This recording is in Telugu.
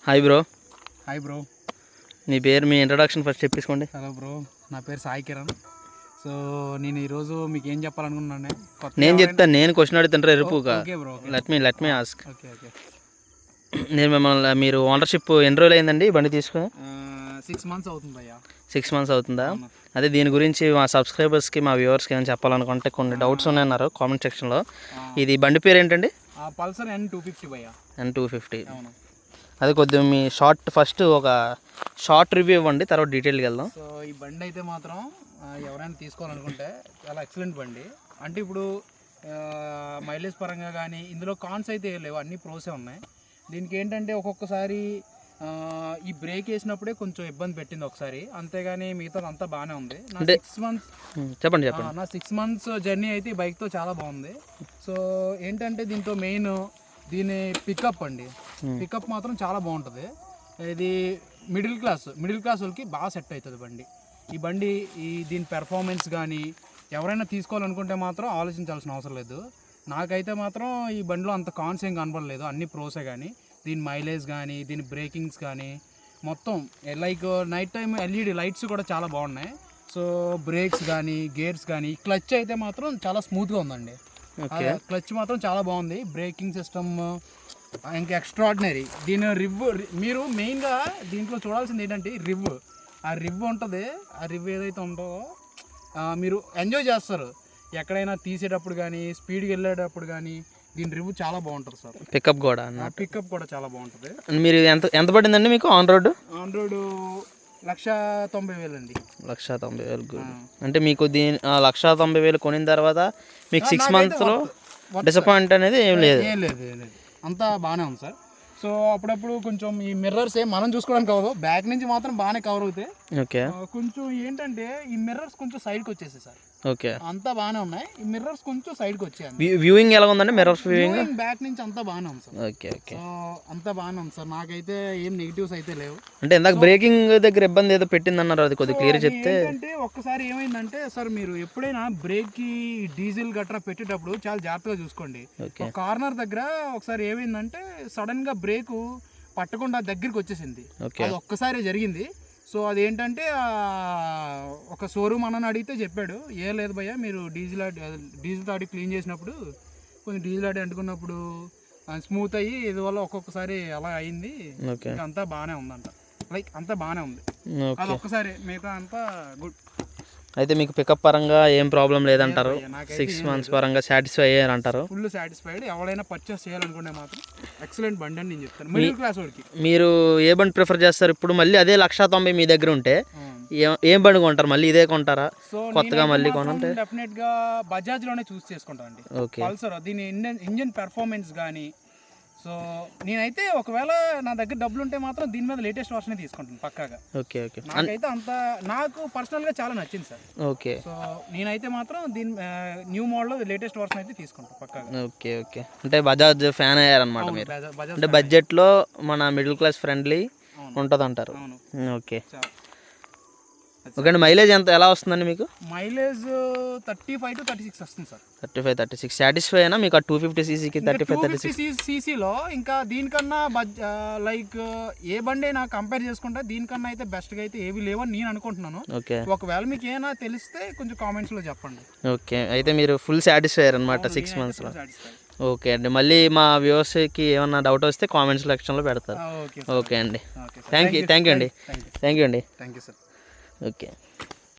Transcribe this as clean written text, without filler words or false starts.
Hi bro. Hi bro. మీ పేరు, మీ ఇంట్రడక్షన్ ఫస్ట్ చెప్పేసుకోండి. హలో బ్రో, నా పేరు సాయి కిరణ్. సో నేను ఈరోజు మీకు ఏం చెప్పాలనుకున్నాను. నేను చెప్తాను, నేను క్వశ్చన్ అడుగుతుంటారు ఎరుపుగా. Okay bro, let me ask. Okay okay. నేను మిమ్మల్ని, మీరు ఓనర్షిప్ ఎన్ని రోజులు అయిందండి బండి తీసుకుని? 6 months అవుతుంది భయ్యా. 6 months అవుతుందా? అదే దీని గురించి మా సబ్స్క్రైబర్స్కి, మా వ్యూవర్స్కి ఏమైనా చెప్పాలనుకుంటే కొన్ని డౌట్స్ ఉన్నాయన్నారు కామెంట్ సెక్షన్లో. ఇది బండి పేరు ఏంటండి? పల్సర్ N250 భయ్యా. N250. అవును. అదే కొద్దిగా మీ ఫస్ట్ ఒక షార్ట్ రివ్యూ ఇవ్వండి, తర్వాత డీటెయిల్గా వెళ్దాం. సో ఈ బండి అయితే మాత్రం ఎవరైనా తీసుకోవాలనుకుంటే చాలా ఎక్సలెంట్ బండి. అంటే ఇప్పుడు మైలేజ్ పరంగా కానీ ఇందులో కాన్స్ అయితే ఏం లేవు, అన్ని ప్రోసే ఉన్నాయి. దీనికి ఏంటంటే ఒక్కొక్కసారి ఈ బ్రేక్ వేసినప్పుడే కొంచెం ఇబ్బంది పెట్టింది ఒకసారి, అంతేగాని మిగతా అంతా బాగానే ఉంది. నా 6 months చెప్పండి. నా 6 months జర్నీ అయితే ఈ బైక్తో చాలా బాగుంది. సో ఏంటంటే దీంతో మెయిన్ దీని పికప్ అండి. పికప్ మాత్రం చాలా బాగుంటుంది. ఇది మిడిల్ క్లాస్ వాళ్ళకి బాగా సెట్ అవుతుంది బండి. ఈ బండి దీని పెర్ఫార్మెన్స్ కానీ ఎవరైనా తీసుకోవాలనుకుంటే మాత్రం ఆలోచించాల్సిన అవసరం లేదు. నాకైతే మాత్రం ఈ బండిలో అంత కాన్స్ ఏం కనపడలేదు, అన్ని ప్రోసే. కానీ దీని మైలేజ్ కానీ దీని బ్రేకింగ్స్ కానీ మొత్తం like night time LED lights కూడా చాలా బాగున్నాయి. సో బ్రేక్స్ కానీ గేర్స్ కానీ, క్లచ్ అయితే మాత్రం చాలా స్మూత్గా ఉందండి. క్లచ్ మాత్రం చాలా బాగుంది. బ్రేకింగ్ సిస్టమ్ ఇంకా ఎక్స్ట్రాడినరీ. దీని మీరు మెయిన్గా దీంట్లో చూడాల్సింది ఏంటంటే ఆ రివ్ ఉంటుంది. ఆ రివ్ ఏదైతే ఉందో మీరు ఎంజాయ్ చేస్తారు ఎక్కడైనా తీసేటప్పుడు కానీ, స్పీడ్కి వెళ్ళేటప్పుడు కానీ. దీని రివ్ చాలా బాగుంటుంది సార్. పికప్ కూడా చాలా బాగుంటుంది. మీరు ఎంత పడిందండి మీకు ఆన్ రోడ్? 1,90,000 అండి. 1,90,000. అంటే మీకు దీని 1,90,000 కొనిన తర్వాత మీకు 6 monthsలో డిసప్పాయింట్ అనేది ఏం లేదు? ఏం లేదు, అంతా బాగానే ఉంది సార్. సో అప్పుడప్పుడు కొంచెం ఈ మిర్రర్స్ మనం చూసుకోవడానికి అవ్వదు, బ్యాక్ నుంచి మాత్రం బాగానే కవర్ అవుతాయి. ఓకే. కొంచెం ఏంటంటే ఈ మిర్రర్స్ కొంచెం సైడ్కి వచ్చేసాయి సార్. ఓకే. అంతా బాగానే ఉన్నాయి. ఈ మిర్రర్స్ కొంచెం సైడ్కి వచ్చాయి. వ్యూయింగ్ ఎలా ఉందండి? మిర్రర్స్ వ్యూయింగ్ బ్యాక్ నుంచి అంతా బాగానే ఉంది సార్. Okay okay. సో అంతా బాగానే ఉంది సార్, నాకైతే ఏం నెగిటివ్స్ అయితే లేవు. అంటే ఇందాక బ్రేకింగ్ దగ్గర ఇబ్బంది ఏదో పెట్టిందన్నారు, అది కొద్దిగా క్లియర్ చెప్తే. అంటే ఒక్కసారి ఏమైందంటే సార్, మీరు ఎప్పుడైనా బ్రేక్కి డీజిల్ గట్రా పెట్టేటప్పుడు చాలా జాగ్రత్తగా చూసుకోండి. కార్నర్ దగ్గర ఒకసారి ఏమైందంటే సడన్గా బ్రేకు పట్టకుండా దగ్గరికి వచ్చేసింది. అది ఒక్కసారి జరిగింది. సో అదేంటంటే ఒక షోరూమ్ అన్నని అడిగితే చెప్పాడు, ఏ లేదు భయ్య, మీరు డీజిల్ తాడి క్లీన్ చేసినప్పుడు కొంచెం డీజిల్ ఆడి అంటుకున్నప్పుడు స్మూత్ అయ్యి ఇది వల్ల ఒక్కొక్కసారి అలా అయింది, అంతా బాగానే ఉందంట. లైక్ అంతా బాగానే ఉంది, అది ఒక్కసారి, మిగతా అంతా గుడ్. అయితే మీకు పికప్ పరంగా ఏం ప్రాబ్లం లేదంటారు? 6 months పరంగా సాటిస్ఫై అయ్యారంటారు? Full satisfied. ఎవరైనా పర్చేస్ చేయాలనుకుంటే మాత్రం ఎక్సలెంట్ బండి అని నేను చెప్తాను మిడిల్ క్లాస్ వాడికి. మీరు ఏ బండి ప్రిఫర్ చేస్తారు? ఇప్పుడు మళ్ళీ అదే 1,90,000 మీ దగ్గర ఉంటే ఏం బండి కొంటారు? మళ్ళీ ఇదే కొంటారా, కొత్తగా మళ్ళీ కొనంటే? డెఫినెట్ గా బజాజ్ లోనే చూస్ చేసుకుంటాను అండి. పల్సర్ దీని ఇంజన్ పెర్ఫార్మెన్స్ కానీ. సో నేనైతే ఒకవేళ నా దగ్గర డబ్బులు ఉంటే మాత్రం దీని మీద లేటెస్ట్ వర్షన్ తీసుకుంటాను పక్కాగా. Okay okay. నాకైతే నాకు పర్సనల్గా చాలా నచ్చింది సార్. ఓకే. సో నేనైతే మాత్రం దీని న్యూ మోడల్ లేటెస్ట్ వర్షన్ అయితే తీసుకుంటాను పక్కాగా. Okay okay. అంటే బజాజ్ ఫ్యాన్ అయ్యారనమాట మీరు. అంటే బడ్జెట్లో మన మిడిల్ క్లాస్ ఫ్రెండ్లీ ఉంటుంది అంటారు. ఓకే ఓకే అండి. మైలేజ్ ఎలా వస్తుందండి మీకు? మైలేజ్ 35 to 36 వస్తుంది సార్. 35-36 సాటిస్ఫై అయినా మీకు? 250cc 250cc లో ఇంకా దీనికన్నా లైక్ ఏ బండి నాకు కంపేర్ చేసుకుంటే దీనికన్నా అయితే బెస్ట్గా అయితే ఏవి లేవని నేను అనుకుంటున్నాను. ఓకే. ఒకవేళ మీకు ఏమైనా తెలిస్తే కొంచెం కామెంట్స్లో చెప్పండి. ఓకే. అయితే మీరు ఫుల్ సాటిస్ఫై అయ్యారు అనమాట 6 monthsలో. ఓకే అండి. మళ్ళీ మా వ్యూవర్స్కి ఏమన్నా డౌట్ వస్తే కామెంట్స్ సెక్షన్లో పెడతారు. ఓకే అండి. థ్యాంక్ యూ అండి. Thank you sir. ఓకే.